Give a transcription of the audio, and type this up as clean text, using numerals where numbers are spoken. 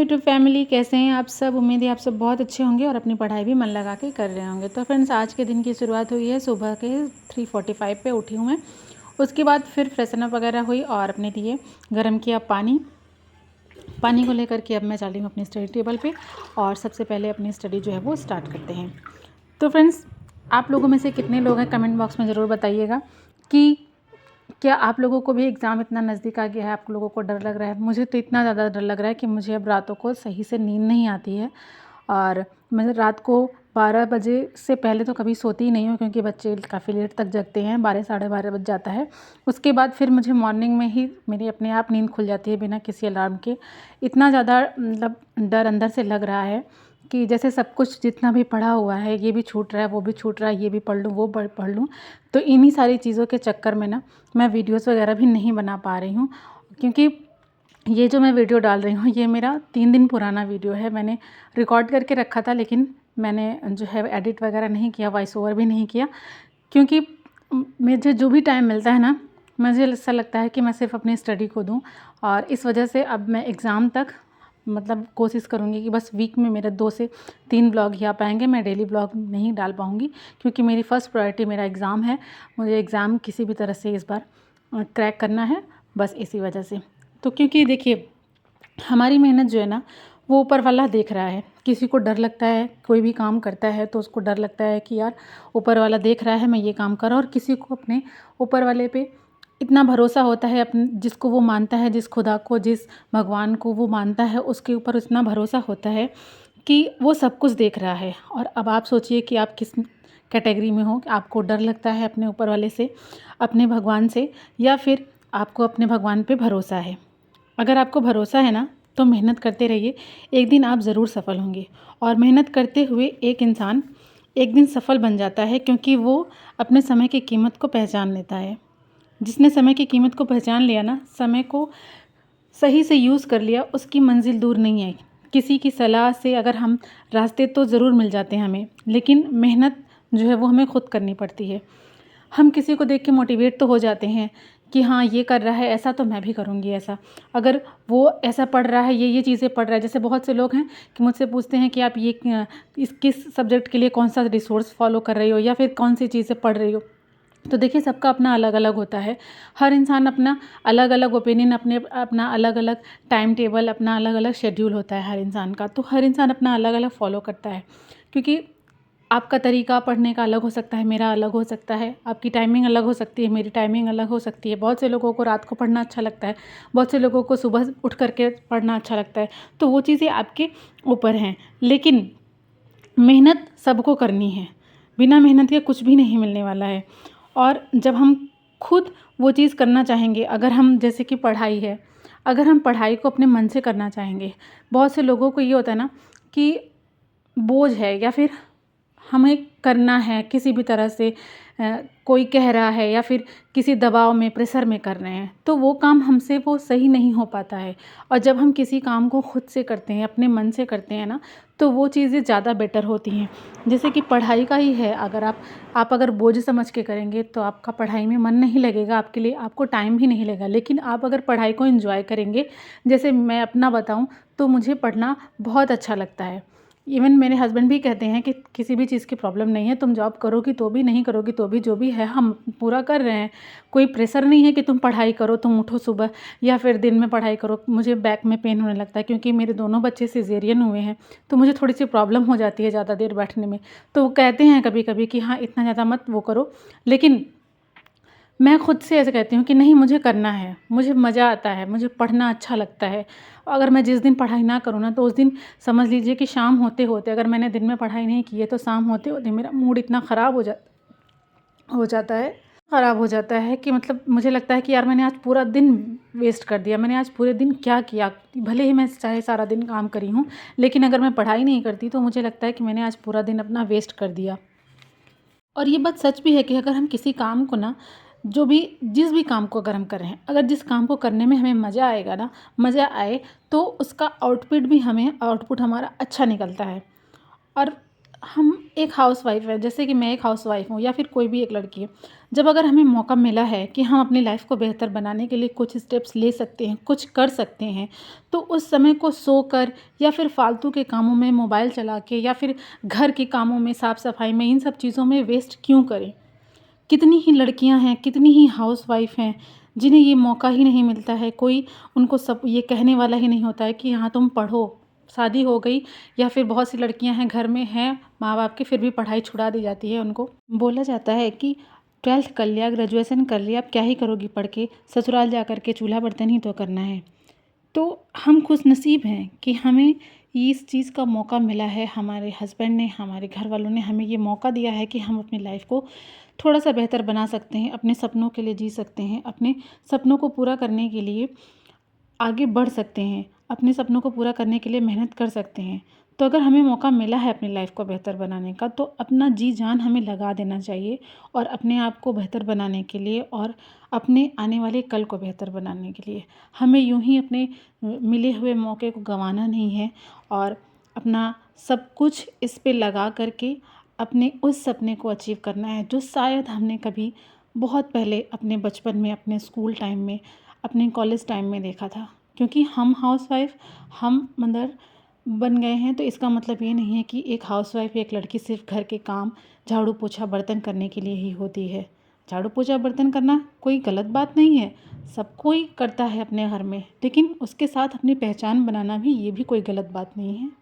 YouTube family, कैसे हैं आप सब। उम्मीद है आप सब बहुत अच्छे होंगे और अपनी पढ़ाई भी मन लगा के कर रहे होंगे। तो फ्रेंड्स, आज के दिन की शुरुआत हुई है सुबह के 3:45 पे उठी हूँ मैं। उसके बाद फिर फ्रेशन अप वगैरह हुई और अपने लिए गर्म किया पानी को लेकर के अब मैं चल रही हूँ अपनी स्टडी टेबल पे और सबसे पहले अपनी स्टडी जो है वो स्टार्ट करते हैं। तो फ्रेंड्स, आप लोगों में से कितने लोग हैं कमेंट बॉक्स में ज़रूर बताइएगा कि क्या आप लोगों को भी एग्ज़ाम इतना नज़दीक आ गया है, आप लोगों को डर लग रहा है। मुझे तो इतना ज़्यादा डर लग रहा है कि मुझे अब रातों को सही से नींद नहीं आती है और मैं रात को 12 बजे से पहले तो कभी सोती ही नहीं हूँ, क्योंकि बच्चे काफ़ी लेट तक जगते हैं, 12 साढ़े 12 बज जाता है। उसके बाद फिर मुझे मॉर्निंग में ही मेरी अपने आप नींद खुल जाती है बिना किसी अलार्म के। इतना ज़्यादा मतलब डर अंदर से लग रहा है कि जैसे सब कुछ जितना भी पढ़ा हुआ है ये भी छूट रहा है, वो भी छूट रहा है, ये भी पढ़ लूँ वो पढ़ लूँ। तो इन्हीं सारी चीज़ों के चक्कर में ना मैं वीडियोस वगैरह भी नहीं बना पा रही हूँ, क्योंकि ये जो मैं वीडियो डाल रही हूँ ये मेरा 3 दिन पुराना वीडियो है। मैंने रिकॉर्ड करके रखा था, लेकिन मैंने जो है एडिट वगैरह नहीं किया, वॉइस ओवर भी नहीं किया, क्योंकि मुझे जो भी टाइम मिलता है ना, मुझे ऐसा लगता है कि मैं सिर्फ अपनी स्टडी को दूँ। और इस वजह से अब मैं एग्ज़ाम तक मतलब कोशिश करूँगी कि बस वीक में मेरे 2 से 3 ब्लॉग ही आ पाएंगे। मैं डेली ब्लॉग नहीं डाल पाऊँगी, क्योंकि मेरी फ़र्स्ट प्रायोरिटी मेरा एग्ज़ाम है। मुझे एग्ज़ाम किसी भी तरह से इस बार क्रैक करना है, बस इसी वजह से। तो क्योंकि देखिए, हमारी मेहनत जो है ना वो ऊपर वाला देख रहा है। किसी को डर लगता है, कोई भी काम करता है तो उसको डर लगता है कि यार ऊपर वाला देख रहा है, मैं ये काम कर रहा हूँ। और किसी को अपने ऊपर वाले पे इतना भरोसा होता है, अपने जिसको वो मानता है, जिस खुदा को, जिस भगवान को वो मानता है, उसके ऊपर इतना भरोसा होता है कि वो सब कुछ देख रहा है। और अब आप सोचिए कि आप किस कैटेगरी में हो, कि आपको डर लगता है अपने ऊपर वाले से, अपने भगवान से, या फिर आपको अपने भगवान पे भरोसा है। अगर आपको भरोसा है ना तो मेहनत करते रहिए, एक दिन आप ज़रूर सफल होंगे। और मेहनत करते हुए एक इंसान एक दिन सफल बन जाता है, क्योंकि वो अपने समय की कीमत को पहचान लेता है। जिसने समय की कीमत को पहचान लिया ना, समय को सही से यूज़ कर लिया, उसकी मंजिल दूर नहीं है। किसी की सलाह से अगर हम रास्ते तो ज़रूर मिल जाते हैं हमें, लेकिन मेहनत जो है वो हमें खुद करनी पड़ती है। हम किसी को देख के मोटिवेट तो हो जाते हैं कि हाँ ये कर रहा है ऐसा, तो मैं भी करूँगी ऐसा। अगर वो ऐसा पढ़ रहा है, ये चीज़ें पढ़ रहा है, जैसे बहुत से लोग हैं कि मुझसे पूछते हैं कि आप ये इस किस सब्जेक्ट के लिए कौन सा रिसोर्स फॉलो कर रही हो, या फिर कौन सी चीज़ें पढ़ रही हो। तो देखिए, सबका अपना अलग अलग होता है। हर इंसान अपना अलग अलग ओपिनियन, अपना अलग अलग टाइम टेबल, अपना अलग अलग शेड्यूल होता है हर इंसान का। तो हर इंसान अपना अलग अलग फॉलो करता है, क्योंकि आपका तरीका पढ़ने का अलग हो सकता है, मेरा अलग हो सकता है, आपकी टाइमिंग अलग हो सकती है, मेरी टाइमिंग अलग हो सकती है। बहुत से लोगों को रात को पढ़ना अच्छा लगता है, बहुत से लोगों को सुबह उठ करके पढ़ना अच्छा लगता है। तो वो चीज़ें आपके ऊपर हैं, लेकिन मेहनत सबको करनी है। बिना मेहनत के कुछ भी नहीं मिलने वाला है। और जब हम खुद वो चीज़ करना चाहेंगे, अगर हम जैसे कि पढ़ाई है, अगर हम पढ़ाई को अपने मन से करना चाहेंगे, बहुत से लोगों को ये होता है ना कि बोझ है, या फिर हमें करना है किसी भी तरह से, कोई कह रहा है या फिर किसी दबाव में, प्रेशर में कर रहे हैं, तो वो काम हमसे वो सही नहीं हो पाता है। और जब हम किसी काम को खुद से करते हैं, अपने मन से करते हैं ना, तो वो चीज़ें ज़्यादा बेटर होती हैं। जैसे कि पढ़ाई का ही है, अगर आप अगर बोझ समझ के करेंगे तो आपका पढ़ाई में मन नहीं लगेगा, आपके लिए आपको टाइम भी नहीं लगेगा। लेकिन आप अगर पढ़ाई को एंजॉय करेंगे, जैसे मैं अपना बताऊँ तो मुझे पढ़ना बहुत अच्छा लगता है। इवन मेरे हस्बैंड भी कहते हैं कि किसी भी चीज़ की प्रॉब्लम नहीं है, तुम जॉब करोगी तो भी, नहीं करोगी तो भी, जो भी है हम पूरा कर रहे हैं। कोई प्रेशर नहीं है कि तुम पढ़ाई करो, तुम उठो सुबह या फिर दिन में पढ़ाई करो। मुझे बैक में पेन होने लगता है, क्योंकि मेरे दोनों बच्चे सिजेरियन हुए हैं, तो मुझे थोड़ी सी प्रॉब्लम हो जाती है ज़्यादा देर बैठने में। तो वो कहते हैं कभी कभी कि हाँ इतना ज़्यादा मत वो करो, लेकिन मैं खुद से ऐसे कहती हूँ कि नहीं, मुझे करना है, मुझे मज़ा आता है, मुझे पढ़ना अच्छा लगता है। अगर मैं जिस दिन पढ़ाई ना करूँ ना, तो उस दिन समझ लीजिए कि शाम होते होते, अगर मैंने दिन में पढ़ाई नहीं की है तो शाम होते होते मेरा मूड इतना ख़राब हो जाता है कि मतलब मुझे लगता है कि यार मैंने आज पूरा दिन वेस्ट कर दिया, मैंने आज पूरे दिन क्या किया। भले ही मैं चाहे सारा दिन काम करी हूँ, लेकिन अगर मैं पढ़ाई नहीं करती तो मुझे लगता है कि मैंने आज पूरा दिन अपना वेस्ट कर दिया। और ये बात सच भी है कि अगर हम किसी काम को ना, जो भी जिस भी काम को अगर हम कर रहे हैं, अगर जिस काम को करने में हमें मज़ा आएगा ना, मज़ा आए, तो उसका आउटपुट हमारा अच्छा निकलता है। और हम एक हाउसवाइफ़ है, जैसे कि मैं एक हाउसवाइफ़ हूँ या फिर कोई भी एक लड़की है, जब अगर हमें मौका मिला है कि हम अपनी लाइफ को बेहतर बनाने के लिए कुछ स्टेप्स ले सकते हैं, कुछ कर सकते हैं, तो उस समय को सोकर या फिर फालतू के कामों में मोबाइल चला के या फिर घर के कामों में, साफ सफाई में, इन सब चीज़ों में वेस्ट क्यों करें। कितनी ही लड़कियां हैं, कितनी ही हाउसवाइफ हैं जिन्हें ये मौका ही नहीं मिलता है। कोई उनको सब ये कहने वाला ही नहीं होता है कि हाँ तुम पढ़ो, शादी हो गई, या फिर बहुत सी लड़कियां हैं घर में हैं माँ बाप के, फिर भी पढ़ाई छुड़ा दी जाती है उनको। बोला जाता है कि 12th कर लिया, ग्रेजुएशन कर लिया, अब क्या ही करोगी पढ़ के, ससुराल जा कर के चूल्हा बर्तन ही तो करना है। तो हम खुशनसीब हैं कि हमें इस चीज़ का मौका मिला है, हमारे हस्बैंड ने, हमारे घर वालों ने हमें ये मौका दिया है कि हम अपनी लाइफ को थोड़ा सा बेहतर बना सकते हैं, अपने सपनों के लिए जी सकते हैं, अपने सपनों को पूरा करने के लिए आगे बढ़ सकते हैं, अपने सपनों को पूरा करने के लिए मेहनत कर सकते हैं। तो अगर हमें मौका मिला है अपनी लाइफ को बेहतर बनाने का, तो अपना जी जान हमें लगा देना चाहिए और अपने आप को बेहतर बनाने के लिए और अपने आने वाले कल को बेहतर बनाने के लिए हमें यूं ही अपने मिले हुए मौके को गंवाना नहीं है और अपना सब कुछ इस पे लगा करके अपने उस सपने को अचीव करना है जो शायद हमने कभी बहुत पहले अपने बचपन में, अपने स्कूल टाइम में, अपने कॉलेज टाइम में देखा था। क्योंकि हम हाउसवाइफ, हम मदर बन गए हैं, तो इसका मतलब ये नहीं है कि एक हाउसवाइफ, एक लड़की सिर्फ घर के काम, झाड़ू पोछा बर्तन करने के लिए ही होती है। झाड़ू पोछा बर्तन करना कोई गलत बात नहीं है, सब कोई करता है अपने घर में, लेकिन उसके साथ अपनी पहचान बनाना भी, ये भी कोई गलत बात नहीं है।